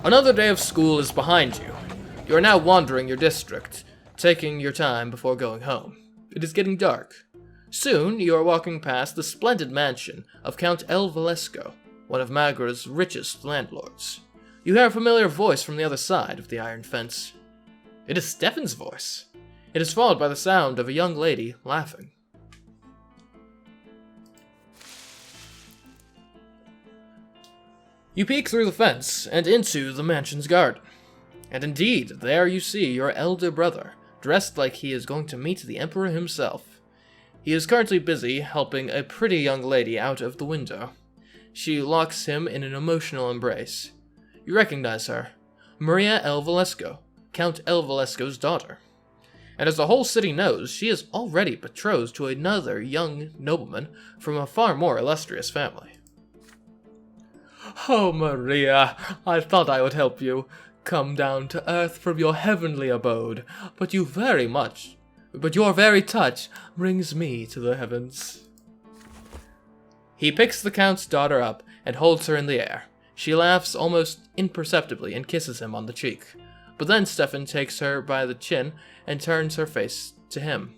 Another day of school is behind you. You are now wandering your district, taking your time before going home. It is getting dark. Soon, you are walking past the splendid mansion of Count El Valesco, one of Magra's richest landlords. You hear a familiar voice from the other side of the iron fence. It is Stefan's voice. It is followed by the sound of a young lady laughing. You peek through the fence and into the mansion's garden. And indeed, there you see your elder brother, dressed like he is going to meet the Emperor himself. He is currently busy helping a pretty young lady out of the window. She locks him in an emotional embrace. You recognize her, Maria El Valesco, Count El Valesco's daughter. And as the whole city knows, she is already betrothed to another young nobleman from a far more illustrious family. "Oh, Maria, I thought I would help you come down to earth from your heavenly abode, but your very touch brings me to the heavens." He picks the Count's daughter up and holds her in the air. She laughs almost imperceptibly and kisses him on the cheek. But then Stefan takes her by the chin and turns her face to him.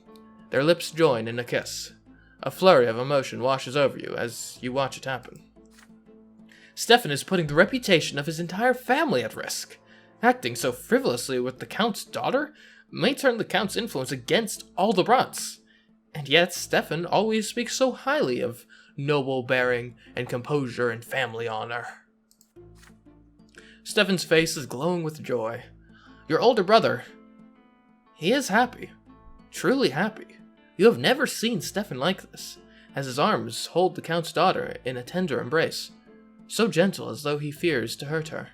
Their lips join in a kiss. A flurry of emotion washes over you as you watch it happen. Stefan is putting the reputation of his entire family at risk. Acting so frivolously with the Count's daughter may turn the Count's influence against all the Brants. And yet Stefan always speaks so highly of noble bearing and composure and family honor. Stefan's face is glowing with joy. Your older brother, he is happy. Truly happy. You have never seen Stefan like this, as his arms hold the Count's daughter in a tender embrace, so gentle as though he fears to hurt her.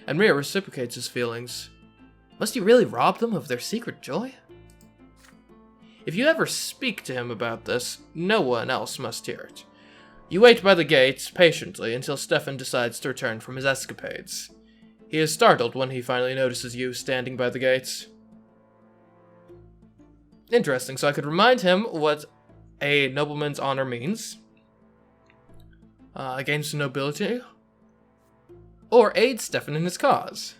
And Maria reciprocates his feelings. Must he really rob them of their secret joy? If you ever speak to him about this, no one else must hear it. You wait by the gate patiently until Stefan decides to return from his escapades. He is startled when he finally notices you standing by the gates. Interesting, so I could remind him what a nobleman's honor means. Against the nobility. Or aid Stefan in his cause.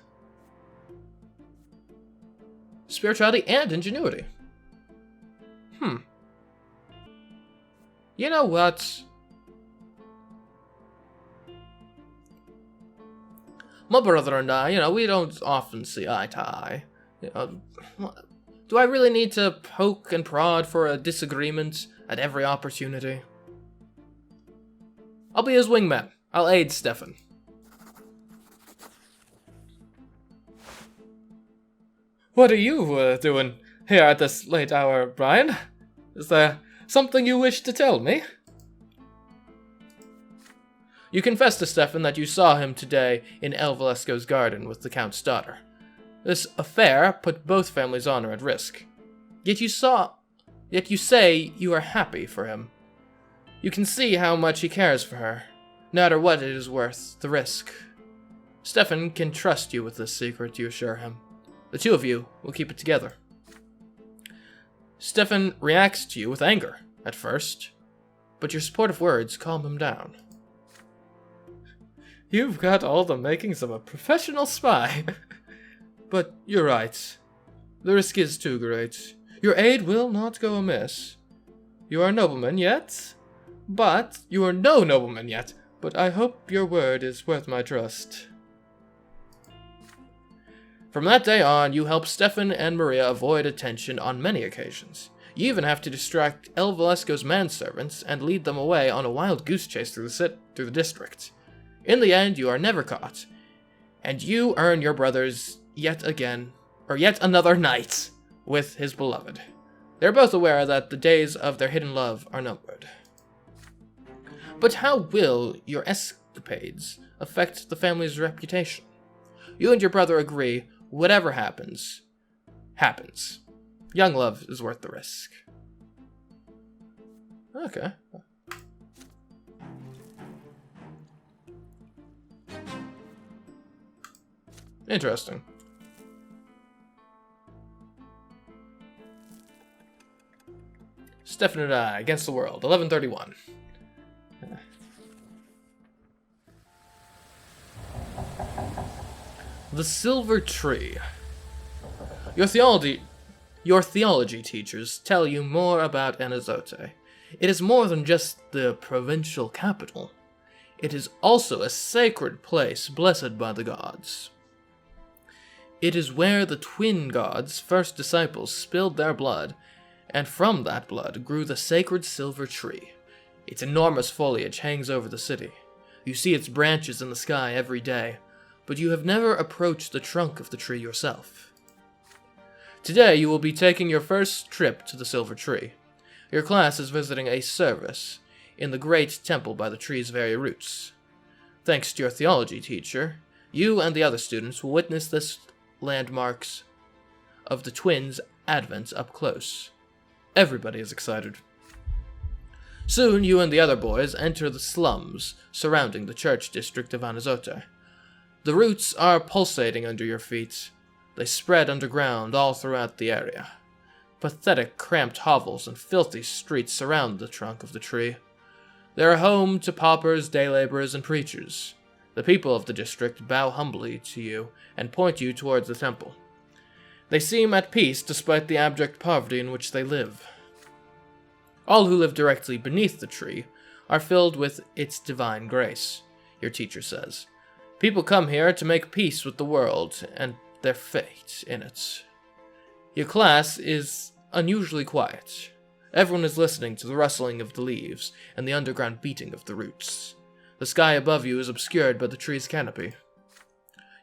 Spirituality and ingenuity. You know what? My brother and I, we don't often see eye to eye. Do I really need to poke and prod for a disagreement at every opportunity? I'll be his wingman. I'll aid Stefan. What are you doing here at this late hour, Brian? Is there something you wish to tell me? You confess to Stefan that you saw him today in El Valesco's garden with the Count's daughter. This affair put both families' honor at risk. Yet you say you are happy for him. You can see how much he cares for her, no matter what it is worth, the risk. Stefan can trust you with this secret, you assure him. The two of you will keep it together. Stefan reacts to you with anger, at first, but your supportive words calm him down. You've got all the makings of a professional spy. But you're right. The risk is too great. Your aid will not go amiss. You are a nobleman yet, but you are no nobleman yet. But I hope your word is worth my trust. From that day on, you help Stefan and Maria avoid attention on many occasions. You even have to distract El Valesco's manservants and lead them away on a wild goose chase through the district. In the end, you are never caught, and you earn your brother's yet another night with his beloved. They're both aware that the days of their hidden love are numbered. But how will your escapades affect the family's reputation? You and your brother agree, whatever happens, happens. Young love is worth the risk. Okay. Interesting. Stefan and I against the world, 1131. The Silver Tree. Your theology teachers tell you more about Anazote. It is more than just the provincial capital. It is also a sacred place blessed by the gods. It is where the twin gods' first disciples spilled their blood, and from that blood grew the sacred silver tree. Its enormous foliage hangs over the city. You see its branches in the sky every day, but you have never approached the trunk of the tree yourself. Today you will be taking your first trip to the Silver Tree. Your class is visiting a service in the great temple by the tree's very roots. Thanks to your theology teacher, you and the other students will witness this landmarks of the twins' advent up close. Everybody is excited. Soon you and the other boys enter the slums surrounding the church district of Anazote. The roots are pulsating under your feet. They spread underground all throughout the area. Pathetic, cramped hovels and filthy streets surround the trunk of the tree. They are home to paupers, day laborers, and preachers. The people of the district bow humbly to you and point you towards the temple. They seem at peace despite the abject poverty in which they live. All who live directly beneath the tree are filled with its divine grace, your teacher says. People come here to make peace with the world and their fate in it. Your class is unusually quiet. Everyone is listening to the rustling of the leaves and the underground beating of the roots. The sky above you is obscured by the tree's canopy.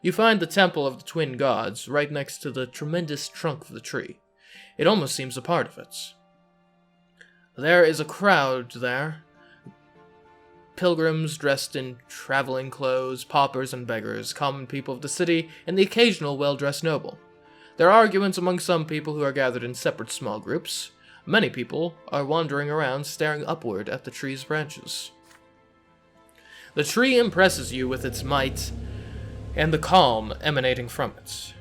You find the temple of the twin gods right next to the tremendous trunk of the tree. It almost seems a part of it. There is a crowd there. Pilgrims dressed in traveling clothes, paupers and beggars, common people of the city, and the occasional well-dressed noble. There are arguments among some people who are gathered in separate small groups. Many people are wandering around staring upward at the tree's branches. The tree impresses you with its might and the calm emanating from it.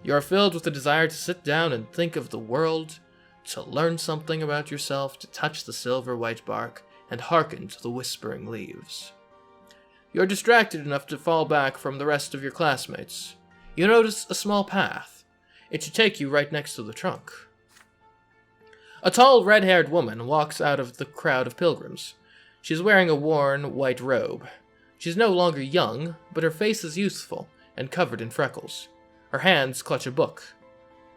You are filled with a desire to sit down and think of the world, to learn something about yourself, to touch the silver white bark, and hearken to the whispering leaves. You are distracted enough to fall back from the rest of your classmates. You notice a small path. It should take you right next to the trunk. A tall, red-haired woman walks out of the crowd of pilgrims. She is wearing a worn, white robe. She is no longer young, but her face is youthful and covered in freckles. Her hands clutch a book.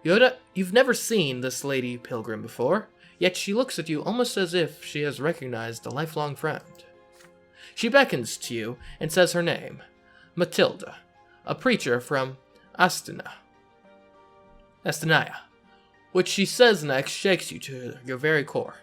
You've never seen this lady pilgrim before, yet she looks at you almost as if she has recognized a lifelong friend. She beckons to you and says her name, Matilda, a preacher from Astanaya. What she says next shakes you to your very core.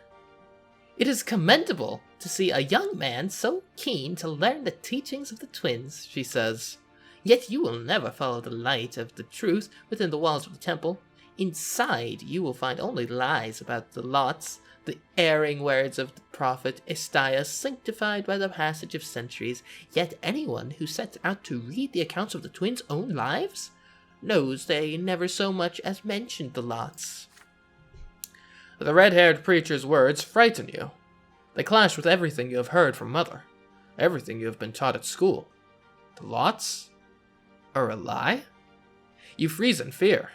It is commendable to see a young man so keen to learn the teachings of the twins, she says. Yet you will never follow the light of the truth within the walls of the temple. Inside, you will find only lies about the lots, the erring words of the prophet Esaias, sanctified by the passage of centuries. Yet anyone who sets out to read the accounts of the twins' own lives knows they never so much as mentioned the lots. The red-haired preacher's words frighten you. They clash with everything you have heard from Mother, everything you have been taught at school. The lots are a lie? You freeze in fear.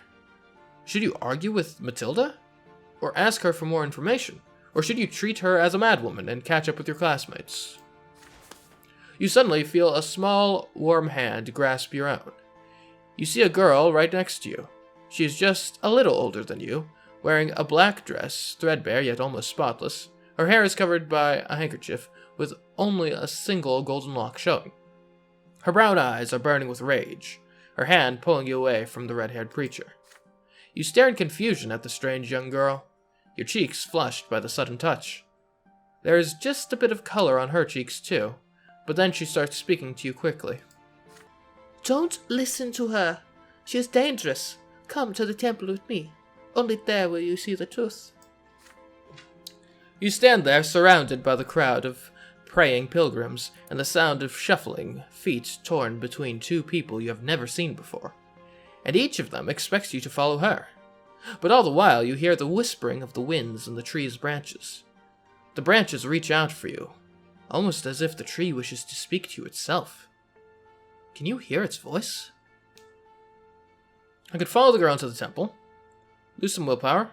Should you argue with Matilda? Or ask her for more information? Or should you treat her as a madwoman and catch up with your classmates? You suddenly feel a small, warm hand grasp your own. You see a girl right next to you. She is just a little older than you, wearing a black dress, threadbare yet almost spotless. Her hair is covered by a handkerchief, with only a single golden lock showing. Her brown eyes are burning with rage, her hand pulling you away from the red-haired preacher. You stare in confusion at the strange young girl, your cheeks flushed by the sudden touch. There is just a bit of color on her cheeks too, but then she starts speaking to you quickly. Don't listen to her. She is dangerous. Come to the temple with me. Only there will you see the truth. You stand there surrounded by the crowd of praying pilgrims and the sound of shuffling feet torn between two people you have never seen before. And each of them expects you to follow her. But all the while you hear the whispering of the winds in the tree's branches. The branches reach out for you, almost as if the tree wishes to speak to you itself. Can you hear its voice? I could follow the girl into the temple, lose some willpower,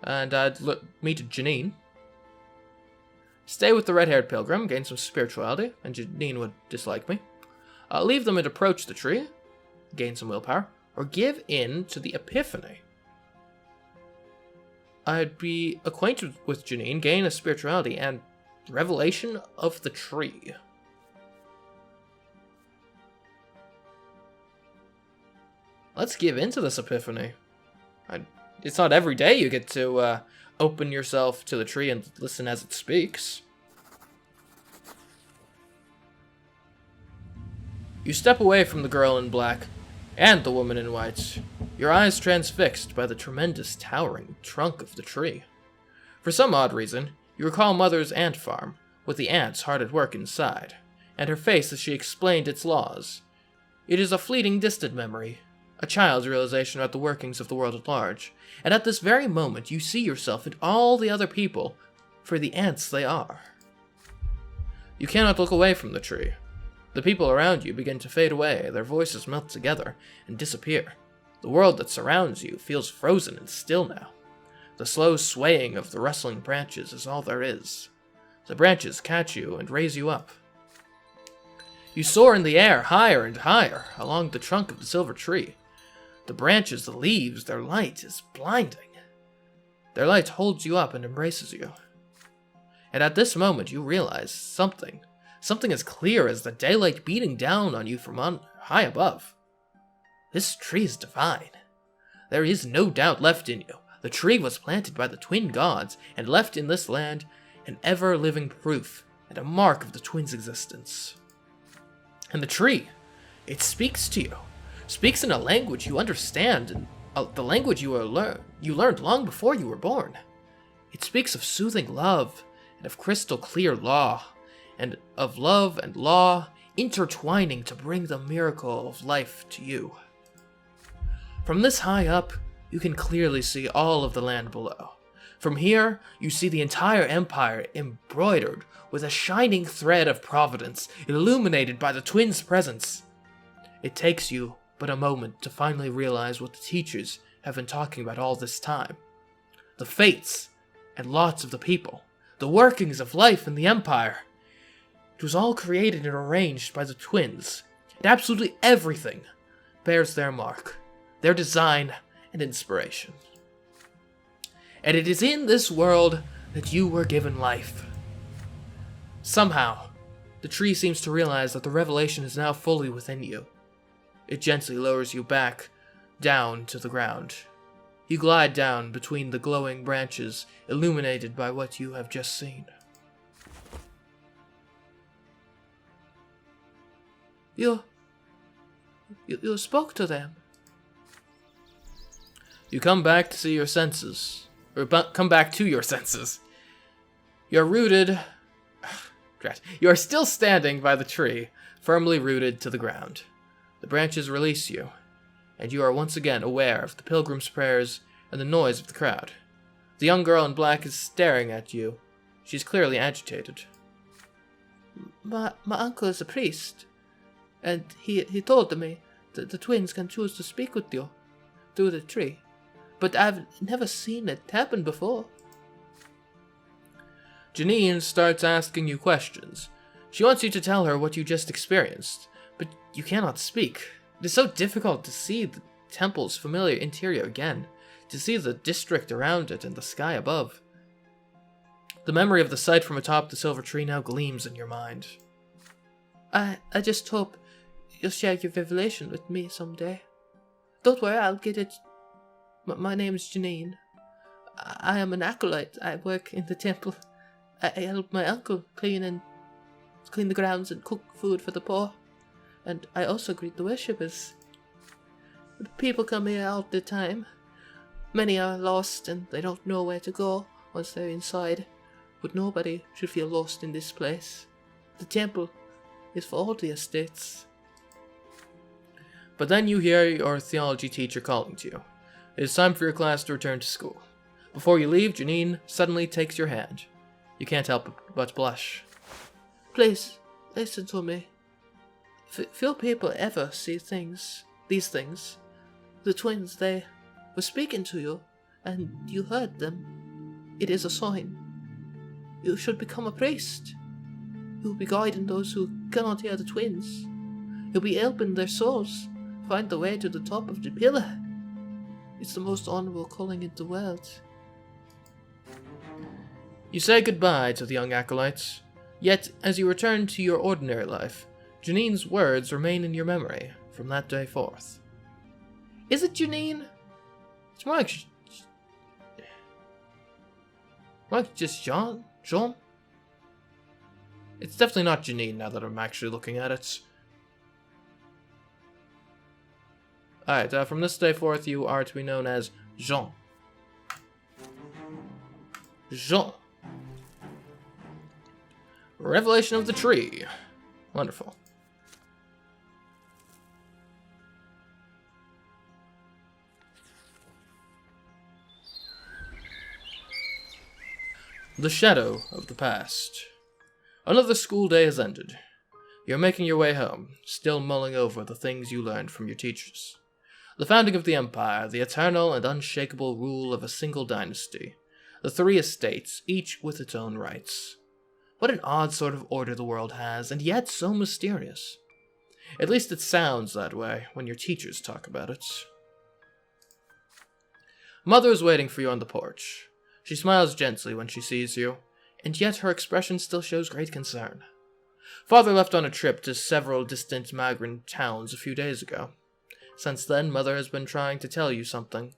and I'd meet Janine. Stay with the red-haired pilgrim, gain some spirituality, and Janine would dislike me. Leave them and approach the tree, gain some willpower, or give in to the epiphany. I'd be acquainted with Janine, gain a spirituality, and revelation of the tree. Let's give in to this epiphany. It's not every day you get to open yourself to the tree and listen as it speaks. You step away from the girl in black and the woman in white, your eyes transfixed by the tremendous towering trunk of the tree. For some odd reason, you recall Mother's ant farm, with the ants hard at work inside, and her face as she explained its laws. It is a fleeting distant memory, a child's realization about the workings of the world at large, and at this very moment you see yourself and all the other people for the ants they are. You cannot look away from the tree. The people around you begin to fade away, their voices melt together and disappear. The world that surrounds you feels frozen and still now. The slow swaying of the rustling branches is all there is. The branches catch you and raise you up. You soar in the air, higher and higher, along the trunk of the silver tree. The branches, the leaves, their light is blinding. Their light holds you up and embraces you. And at this moment you realize something as clear as the daylight beating down on you from on high above. This tree is divine. There is no doubt left in you. The tree was planted by the twin gods and left in this land an ever-living proof and a mark of the twins' existence. And the tree, it speaks to you. Speaks in a language you understand, and the language you learned long before you were born. It speaks of soothing love, and of crystal clear law, and of love and law intertwining to bring the miracle of life to you. From this high up, you can clearly see all of the land below. From here, you see the entire empire embroidered with a shining thread of providence, illuminated by the twins' presence. It takes you but a moment to finally realize what the teachers have been talking about all this time. The fates and lots of the people, the workings of life in the empire. It was all created and arranged by the twins, and absolutely everything bears their mark, their design and inspiration. And it is in this world that you were given life. Somehow, the tree seems to realize that the revelation is now fully within you. It gently lowers you back, down to the ground. You glide down between the glowing branches, illuminated by what you have just seen. You spoke to them. You come back to see your senses, or come back to your senses. You're rooted. You are still standing by the tree, firmly rooted to the ground. The branches release you, and you are once again aware of the pilgrim's prayers and the noise of the crowd. The young girl in black is staring at you. She's clearly agitated. My uncle is a priest, and he told me that the twins can choose to speak with you through the tree, but I've never seen it happen before. Janine starts asking you questions. She wants you to tell her what you just experienced, but you cannot speak. It is so difficult to see the temple's familiar interior again, to see the district around it and the sky above. The memory of the sight from atop the silver tree now gleams in your mind. I just hope you'll share your revelation with me someday. Don't worry, I'll get it. My name's Janine. I am an acolyte. I work in the temple. I help my uncle clean the grounds and cook food for the poor. And I also greet the worshippers. The people come here all the time. Many are lost and they don't know where to go once they're inside. But nobody should feel lost in this place. The temple is for all the estates. But then you hear your theology teacher calling to you. It is time for your class to return to school. Before you leave, Janine suddenly takes your hand. You can't help but blush. Please, listen to me. Few people ever see these things. The twins, they were speaking to you, and you heard them. It is a sign. You should become a priest. You'll be guiding those who cannot hear the twins. You'll be helping their souls find the way to the top of the pillar. It's the most honorable calling in the world. You say goodbye to the young acolytes, yet as you return to your ordinary life, Janine's words remain in your memory from that day forth. Is it Janine? It's more like just Jean? Jean? It's definitely not Janine now that I'm actually looking at it. Alright, from this day forth, you are to be known as Jean. Jean. Revelation of the tree. Wonderful. The shadow of the past. Another school day has ended. You're making your way home, still mulling over the things you learned from your teachers. The founding of the Empire, the eternal and unshakable rule of a single dynasty. The 3 estates, each with its own rights. What an odd sort of order the world has, and yet so mysterious. At least it sounds that way when your teachers talk about it. Mother is waiting for you on the porch. She smiles gently when she sees you, and yet her expression still shows great concern. Father left on a trip to several distant migrant towns a few days ago. Since then, Mother has been trying to tell you something,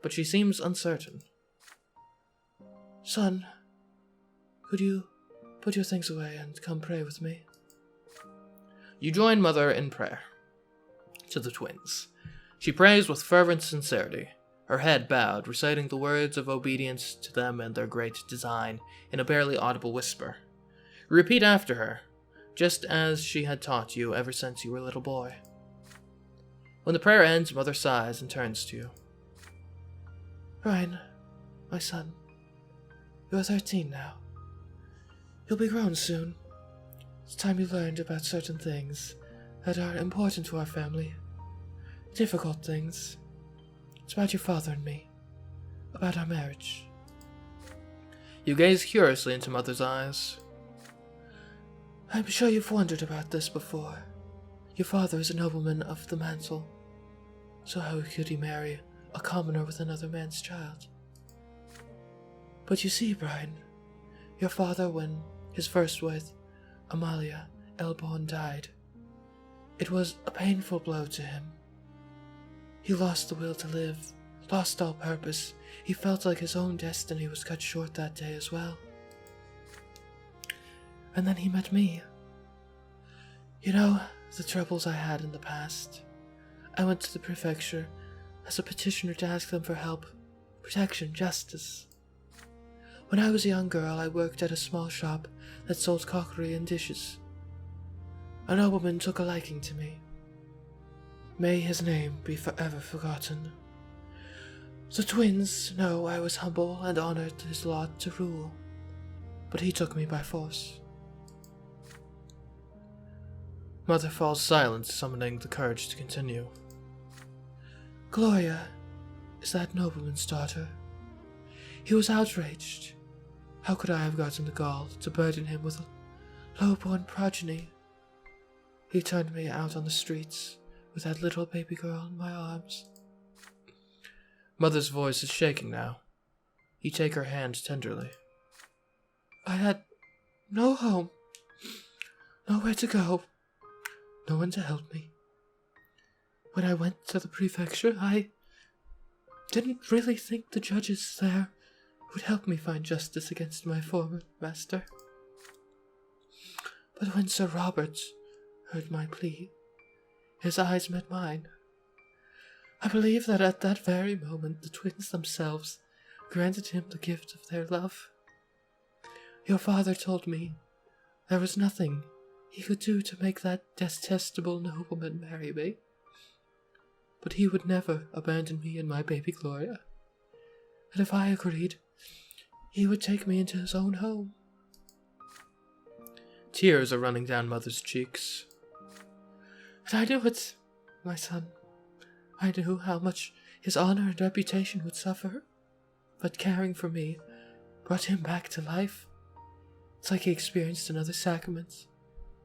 but she seems uncertain. Son, could you put your things away and come pray with me? You join Mother in prayer. To the twins. She prays with fervent sincerity, her head bowed, reciting the words of obedience to them and their great design in a barely audible whisper. Repeat after her, just as she had taught you ever since you were a little boy. When the prayer ends, Mother sighs and turns to you. Brian, my son, you're 13 now. You'll be grown soon. It's time you learned about certain things that are important to our family. Difficult things. It's about your father and me. About our marriage. You gaze curiously into Mother's eyes. I'm sure you've wondered about this before. Your father is a nobleman of the mantle. So how could he marry a commoner with another man's child? But you see, Brian, your father, when his first wife, Amalia Elborn, died, it was a painful blow to him. He lost the will to live, lost all purpose. He felt like his own destiny was cut short that day as well. And then he met me. You know, the troubles I had in the past. I went to the prefecture as a petitioner to ask them for help, protection, justice. When I was a young girl, I worked at a small shop that sold crockery and dishes. A nobleman took a liking to me. May his name be forever forgotten. The twins know I was humble and honored his lot to rule, but he took me by force. Mother falls silent, summoning the courage to continue. Gloria is that nobleman's daughter. He was outraged. How could I have gotten the gall to burden him with a low-born progeny? He turned me out on the streets with that little baby girl in my arms. Mother's voice is shaking now. You take her hand tenderly. I had no home, nowhere to go, no one to help me. When I went to the prefecture, I didn't really think the judges there would help me find justice against my former master. But when Sir Robert heard my plea, his eyes met mine. I believe that at that very moment the twins themselves granted him the gift of their love. Your father told me there was nothing he could do to make that detestable nobleman marry me. But he would never abandon me and my baby Gloria. And if I agreed, he would take me into his own home. Tears are running down Mother's cheeks. And I knew it, my son. I knew how much his honor and reputation would suffer. But caring for me brought him back to life. It's like he experienced another sacrament.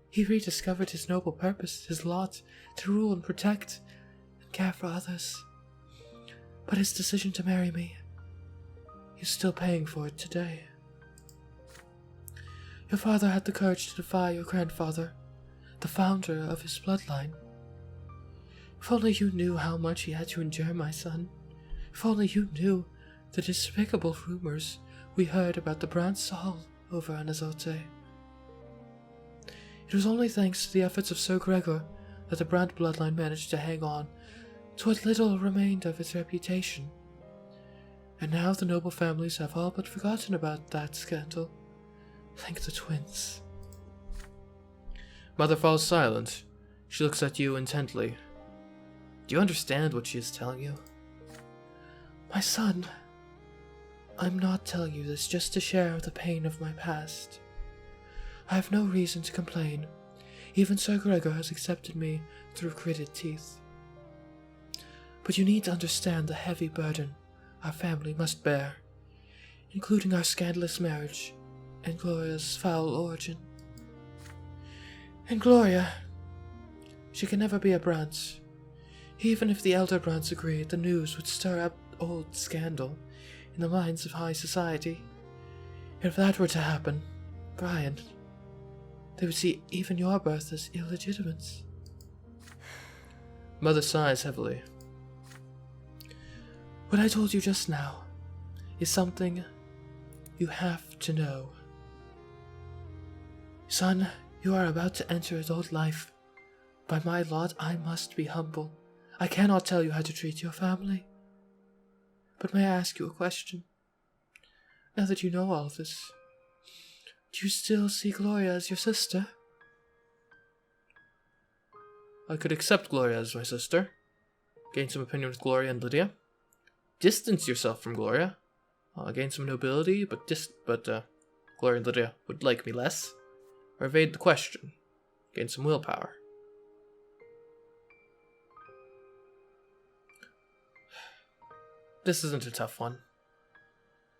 He rediscovered his noble purpose, his lot, to rule and protect and care for others. But his decision to marry me, he's still paying for it today. Your father had the courage to defy your grandfather, the founder of his bloodline. If only you knew how much he had to endure, my son. If only you knew the despicable rumors we heard about the Brante Hall over Anazote. It was only thanks to the efforts of Sir Gregor that the Brante bloodline managed to hang on to what little remained of its reputation. And now the noble families have all but forgotten about that scandal. Thank the twins. Mother falls silent. She looks at you intently. Do you understand what she is telling you? My son, I'm not telling you this just to share the pain of my past. I have no reason to complain. Even Sir Gregor has accepted me through gritted teeth. But you need to understand the heavy burden our family must bear, including our scandalous marriage and Gloria's foul origin. And Gloria, she can never be a Brante. Even if the elder Brantes agreed, the news would stir up old scandal in the minds of high society. If that were to happen, Brian, they would see even your birth as illegitimate. Mother sighs heavily. What I told you just now is something you have to know. Son, you are about to enter adult life. By my lot, I must be humble. I cannot tell you how to treat your family. But may I ask you a question? Now that you know all of this, do you still see Gloria as your sister? I could accept Gloria as my sister, gain some opinion with Gloria and Lydia, distance yourself from Gloria, gain some nobility, but Gloria and Lydia would like me less, or evade the question, gain some willpower. This isn't a tough one.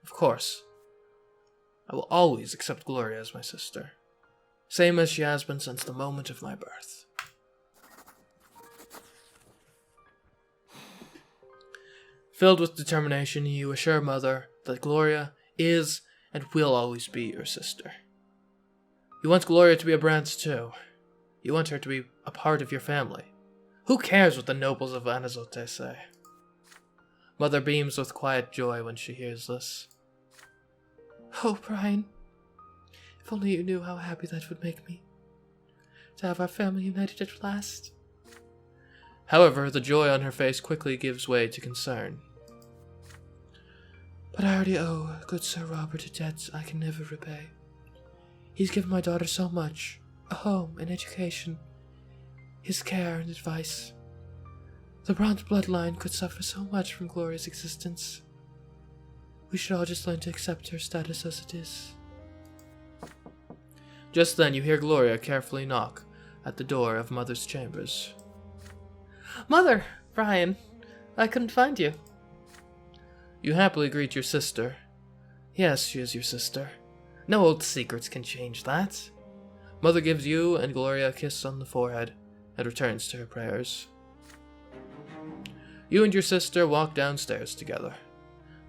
Of course, I will always accept Gloria as my sister, same as she has been since the moment of my birth. Filled with determination, you assure Mother that Gloria is and will always be your sister. You want Gloria to be a Brante too. You want her to be a part of your family. Who cares what the nobles of Anazote say? Mother beams with quiet joy when she hears this. Oh, Brian, if only you knew how happy that would make me, to have our family united at last. However, the joy on her face quickly gives way to concern. But I already owe good Sir Robert a debt I can never repay. He's given my daughter so much, a home and education, his care and advice. The Brante bloodline could suffer so much from Gloria's existence. We should all just learn to accept her status as it is. Just then you hear Gloria carefully knock at the door of Mother's chambers. Mother! Brian, I couldn't find you. You happily greet your sister. Yes, she is your sister. No old secrets can change that. Mother gives you and Gloria a kiss on the forehead and returns to her prayers. You and your sister walk downstairs together.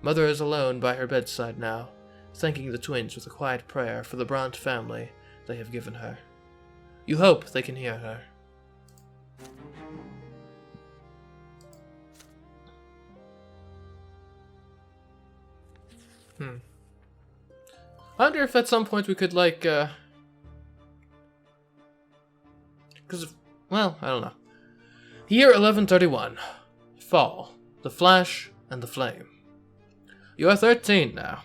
Mother is alone by her bedside now, thanking the twins with a quiet prayer for the Brante family they have given her. You hope they can hear her. I wonder if at some point we could, I don't know. Year 1131. Fall. The Flash and the Flame. You are 13 now.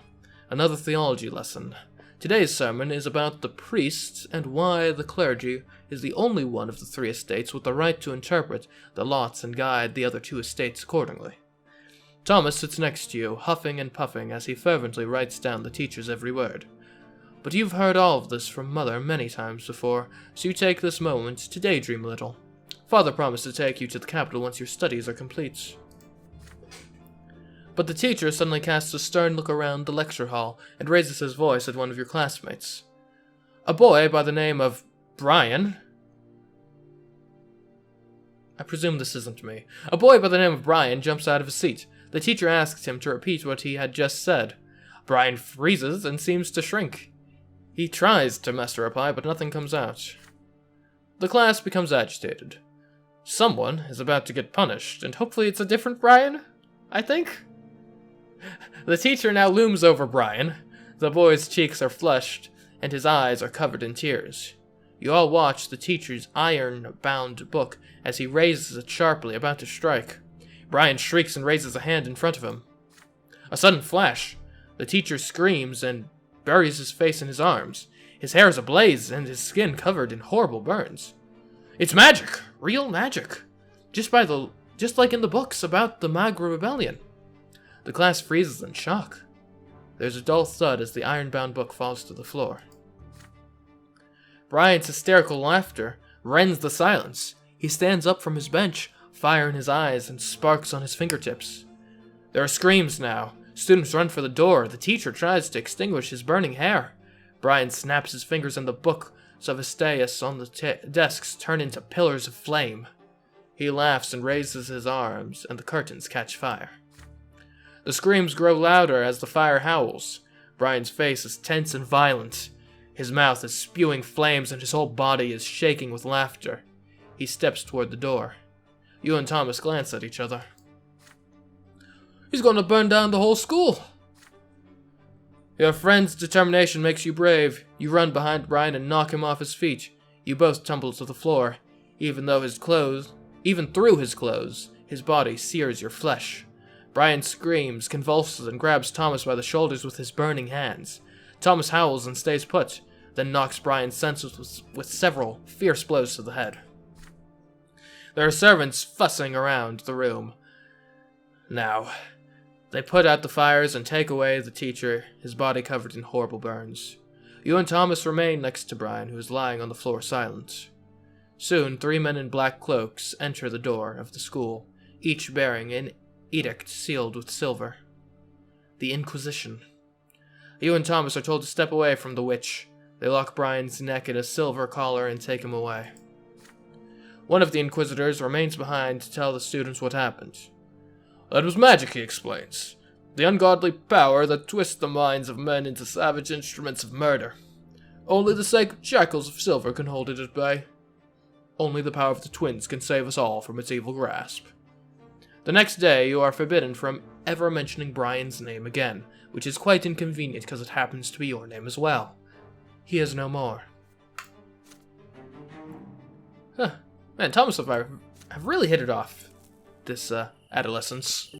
Another theology lesson. Today's sermon is about the priests and why the clergy is the only one of the three estates with the right to interpret the lots and guide the other two estates accordingly. Thomas sits next to you, huffing and puffing as he fervently writes down the teacher's every word. But you've heard all of this from Mother many times before, so you take this moment to daydream a little. Father promised to take you to the capital once your studies are complete. But the teacher suddenly casts a stern look around the lecture hall and raises his voice at one of your classmates. A boy by the name of Brian... I presume this isn't me. A boy by the name of Brian jumps out of his seat. The teacher asks him to repeat what he had just said. Brian freezes and seems to shrink. He tries to mess a reply, but nothing comes out. The class becomes agitated. Someone is about to get punished, and hopefully it's a different Brian, I think? The teacher now looms over Brian. The boy's cheeks are flushed, and his eyes are covered in tears. You all watch the teacher's iron-bound book as he raises it sharply, about to strike. Brian shrieks and raises a hand in front of him. A sudden flash. The teacher screams and buries his face in his arms. His hair is ablaze and his skin covered in horrible burns. It's magic! Real magic! Just like in the books about the Maggie Rebellion. The class freezes in shock. There's a dull thud as the iron-bound book falls to the floor. Brian's hysterical laughter rends the silence. He stands up from his bench, fire in his eyes and sparks on his fingertips. There are screams now. Students run for the door. The teacher tries to extinguish his burning hair. Brian snaps his fingers and the books of Astaeus on the desks turn into pillars of flame. He laughs and raises his arms, and the curtains catch fire. The screams grow louder as the fire howls. Brian's face is tense and violent. His mouth is spewing flames and his whole body is shaking with laughter. He steps toward the door. You and Thomas glance at each other. He's going to burn down the whole school. Your friend's determination makes you brave. You run behind Brian and knock him off his feet. You both tumble to the floor. Even through his clothes, his body sears your flesh. Brian screams, convulses, and grabs Thomas by the shoulders with his burning hands. Thomas howls and stays put, then knocks Brian senseless with several fierce blows to the head. There are servants fussing around the room. Now, they put out the fires and take away the teacher, his body covered in horrible burns. You and Thomas remain next to Brian, who is lying on the floor silent. Soon, 3 men in black cloaks enter the door of the school, each bearing an edict sealed with silver. The Inquisition. You and Thomas are told to step away from the witch. They lock Brian's neck in a silver collar and take him away. One of the Inquisitors remains behind to tell the students what happened. That was magic, he explains. The ungodly power that twists the minds of men into savage instruments of murder. Only the sacred shackles of silver can hold it at bay. Only the power of the twins can save us all from its evil grasp. The next day, you are forbidden from ever mentioning Brian's name again, which is quite inconvenient because it happens to be your name as well. He is no more. Man, Thomas and I have really hit it off this adolescence.